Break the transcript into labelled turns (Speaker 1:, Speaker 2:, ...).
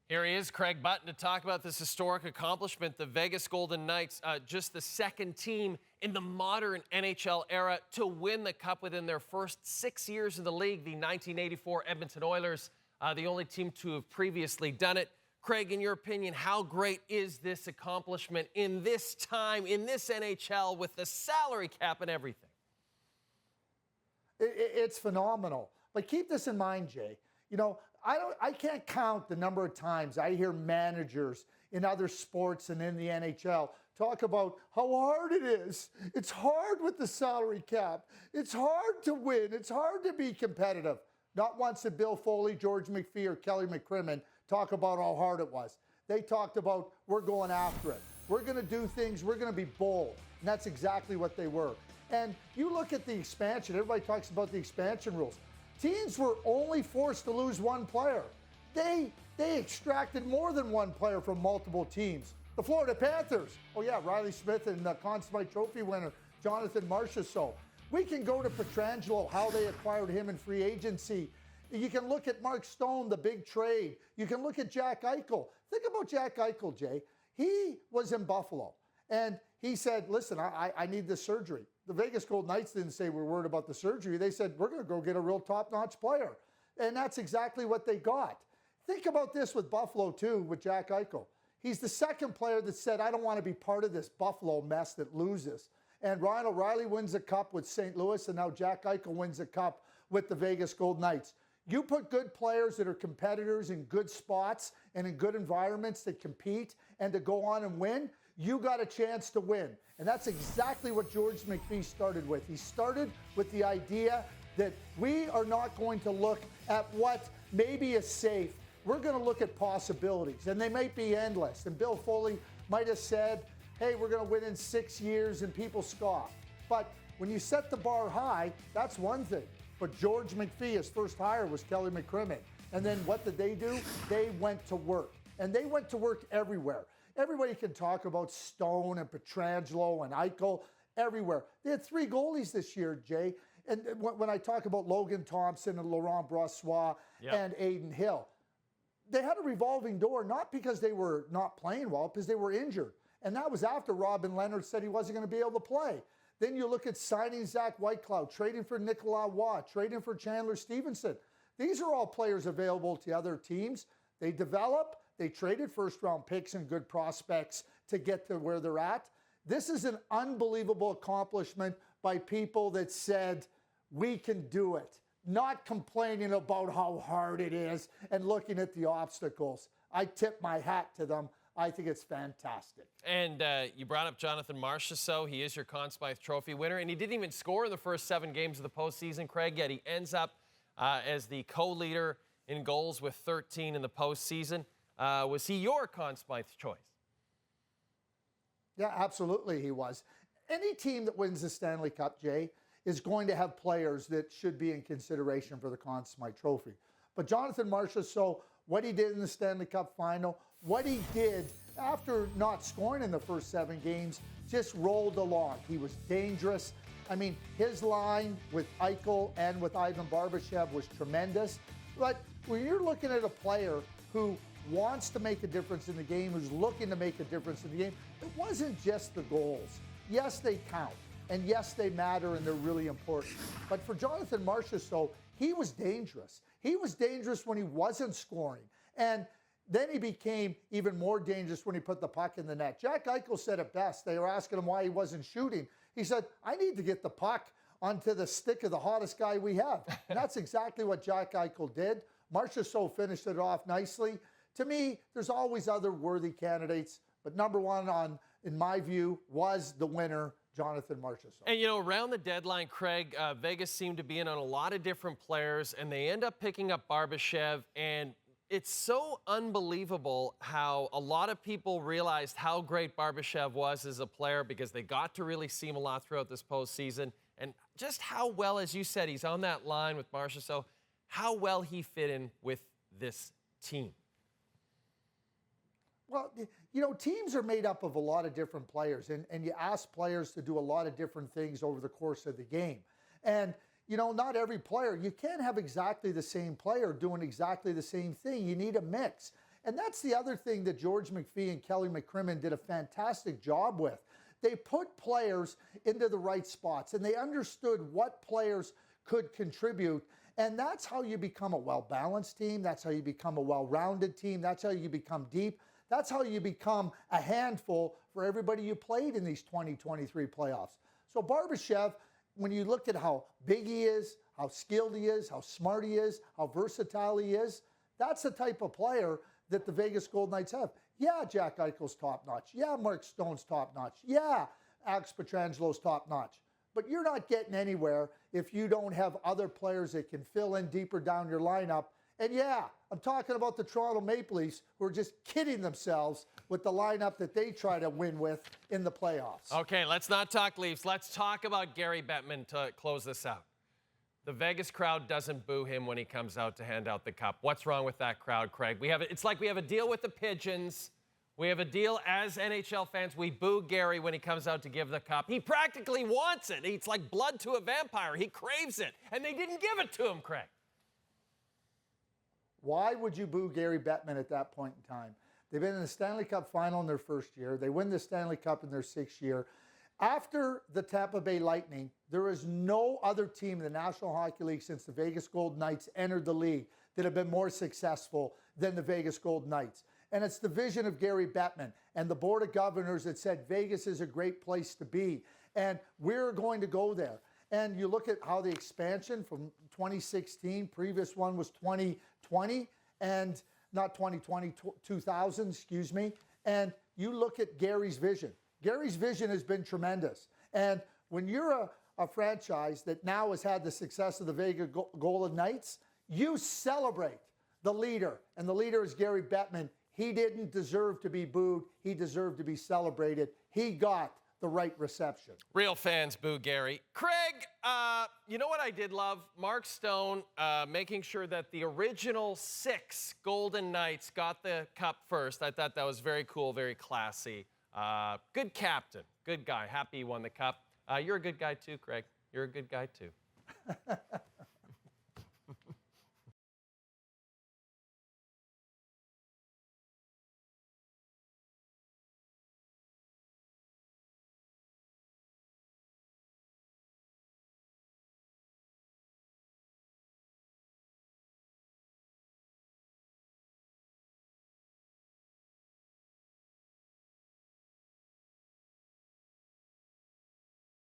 Speaker 1: Here he is, Craig Button, to talk about this historic accomplishment. The Vegas Golden Knights, just the second team in the modern NHL era to win the Cup within their first 6 years in the league. The 1984 Edmonton Oilers, the only team to have previously done it. Craig, in your opinion, how great is this accomplishment in this time, in this NHL, with the salary cap and everything?
Speaker 2: It's phenomenal. But keep this in mind, Jay. You know, I can't count the number of times I hear managers in other sports and in the NHL talk about how hard it is. It's hard with the salary cap. It's hard to win. It's hard to be competitive. Not once did Bill Foley, George McPhee, or Kelly McCrimmon talk about how hard it was. They talked about, we're going after it. We're going to do things. We're going to be bold. And that's exactly what they were. And you look at the expansion. Everybody talks about the expansion rules. Teams were only forced to lose one player. They extracted more than one player from multiple teams. The Florida Panthers, oh yeah, Riley Smith and the Conn Smythe Trophy winner, Jonathan Marchessault. We can go to Pietrangelo, how they acquired him in free agency. You can look at Mark Stone, the big trade. You can look at Jack Eichel. Think about Jack Eichel, Jay. He was in Buffalo, and he said, listen, I need this surgery. The Vegas Golden Knights didn't say we're worried about the surgery. They said, we're going to go get a real top-notch player. And that's exactly what they got. Think about this with Buffalo, too, with Jack Eichel. He's the second player that said, I don't want to be part of this Buffalo mess that loses. And Ryan O'Reilly wins a cup with St. Louis, and now Jack Eichel wins a cup with the Vegas Golden Knights. You put good players that are competitors in good spots and in good environments that compete and to go on and win, you got a chance to win. And that's exactly what George McPhee started with. He started with the idea that we are not going to look at what maybe is safe. We're going to look at possibilities, and they might be endless. And Bill Foley might have said, hey, we're going to win in 6 years, and people scoff. But when you set the bar high, that's one thing. But George McPhee, his first hire was Kelly McCrimmon. And then what did they do? They went to work. And they went to work everywhere. Everybody can talk about Stone and Pietrangelo and Eichel everywhere. They had 3 goalies this year, Jay. And when I talk about Logan Thompson and Laurent Brossoit and Aiden Hill, they had a revolving door, not because they were not playing well, because they were injured. And that was after Robin Leonard said he wasn't going to be able to play. Then you look at signing Zach Whitecloud, trading for Nicolas Waugh, trading for Chandler Stevenson. These are all players available to other teams. They develop. They traded first-round picks and good prospects to get to where they're at. This is an unbelievable accomplishment by people that said, we can do it. Not complaining about how hard it is and looking at the obstacles. I tip my hat to them. I think it's fantastic.
Speaker 1: And you brought up Jonathan Marchessault. He is your Conn Smythe Trophy winner, and he didn't even score in the first 7 games of the postseason, Craig, yet he ends up as the co-leader in goals with 13 in the postseason. Was he your Conn Smythe choice?
Speaker 2: Yeah, absolutely he was. Any team that wins the Stanley Cup, Jay, is going to have players that should be in consideration for the Conn Smythe Trophy. But Jonathan Marchessault, what he did in the Stanley Cup final, what he did after not scoring in the first 7 games, just rolled along. He was dangerous. I mean, his line with Eichel and with Ivan Barbashev was tremendous. But when you're looking at a player who wants to make a difference in the game, who's looking to make a difference in the game, it wasn't just the goals. Yes, they count. And yes, they matter and they're really important. But for Jonathan Marchessault, he was dangerous. He was dangerous when he wasn't scoring. And then he became even more dangerous when he put the puck in the net. Jack Eichel said it best. They were asking him why he wasn't shooting. He said, I need to get the puck onto the stick of the hottest guy we have. And that's exactly what Jack Eichel did. Marchessault finished it off nicely. To me, there's always other worthy candidates, but number one in my view, was the winner, Jonathan Marchessault.
Speaker 1: And, you know, around the deadline, Craig, Vegas seemed to be in on a lot of different players, and they end up picking up Barbashev, and it's so unbelievable how a lot of people realized how great Barbashev was as a player because they got to really see him a lot throughout this postseason, and just how well, as you said, he's on that line with Marchessault, how well he fit in with this team.
Speaker 2: Well, you know, teams are made up of a lot of different players, and you ask players to do a lot of different things over the course of the game. And, you know, not every player, you can't have exactly the same player doing exactly the same thing. You need a mix. And that's the other thing that George McPhee and Kelly McCrimmon did a fantastic job with. They put players into the right spots, and they understood what players could contribute. And that's how you become a well-balanced team. That's how you become a well-rounded team. That's how you become deep. That's how you become a handful for everybody you played in these 2023 playoffs. So Barbashev, when you look at how big he is, how skilled he is, how smart he is, how versatile he is, that's the type of player that the Vegas Golden Knights have. Yeah, Jack Eichel's top-notch. Yeah, Mark Stone's top-notch. Yeah, Alex Petrangelo's top-notch. But you're not getting anywhere if you don't have other players that can fill in deeper down your lineup. And yeah, I'm talking about the Toronto Maple Leafs, who are just kidding themselves with the lineup that they try to win with in the playoffs.
Speaker 1: Okay, let's not talk Leafs. Let's talk about Gary Bettman to close this out. The Vegas crowd doesn't boo him when he comes out to hand out the cup. What's wrong with that crowd, Craig? It's like we have a deal with the Pigeons. We have a deal as NHL fans. We boo Gary when he comes out to give the cup. He practically wants it. It's like blood to a vampire. He craves it. And they didn't give it to him, Craig.
Speaker 2: Why would you boo Gary Bettman at that point in time? They've been in the Stanley Cup final in their first year. They win the Stanley Cup in their sixth year. After the Tampa Bay Lightning, there is no other team in the National Hockey League since the Vegas Golden Knights entered the league that have been more successful than the Vegas Golden Knights. And it's the vision of Gary Bettman and the Board of Governors that said Vegas is a great place to be, and we're going to go there. And you look at how the expansion from 2016, previous one was 2020, and not 2020, 2000, excuse me. And you look at Gary's vision. Gary's vision has been tremendous. And when you're a franchise that now has had the success of the Vegas Golden Knights, you celebrate the leader. And the leader is Gary Bettman. He didn't deserve to be booed. He deserved to be celebrated. He got the right reception.
Speaker 1: Real fans boo Gary. Craig, you know what I did love? Mark Stone making sure that the original 6 Golden Knights got the cup first. I thought that was very cool, very classy. Good captain, good guy. Happy he won the cup. You're a good guy too, Craig. You're a good guy too.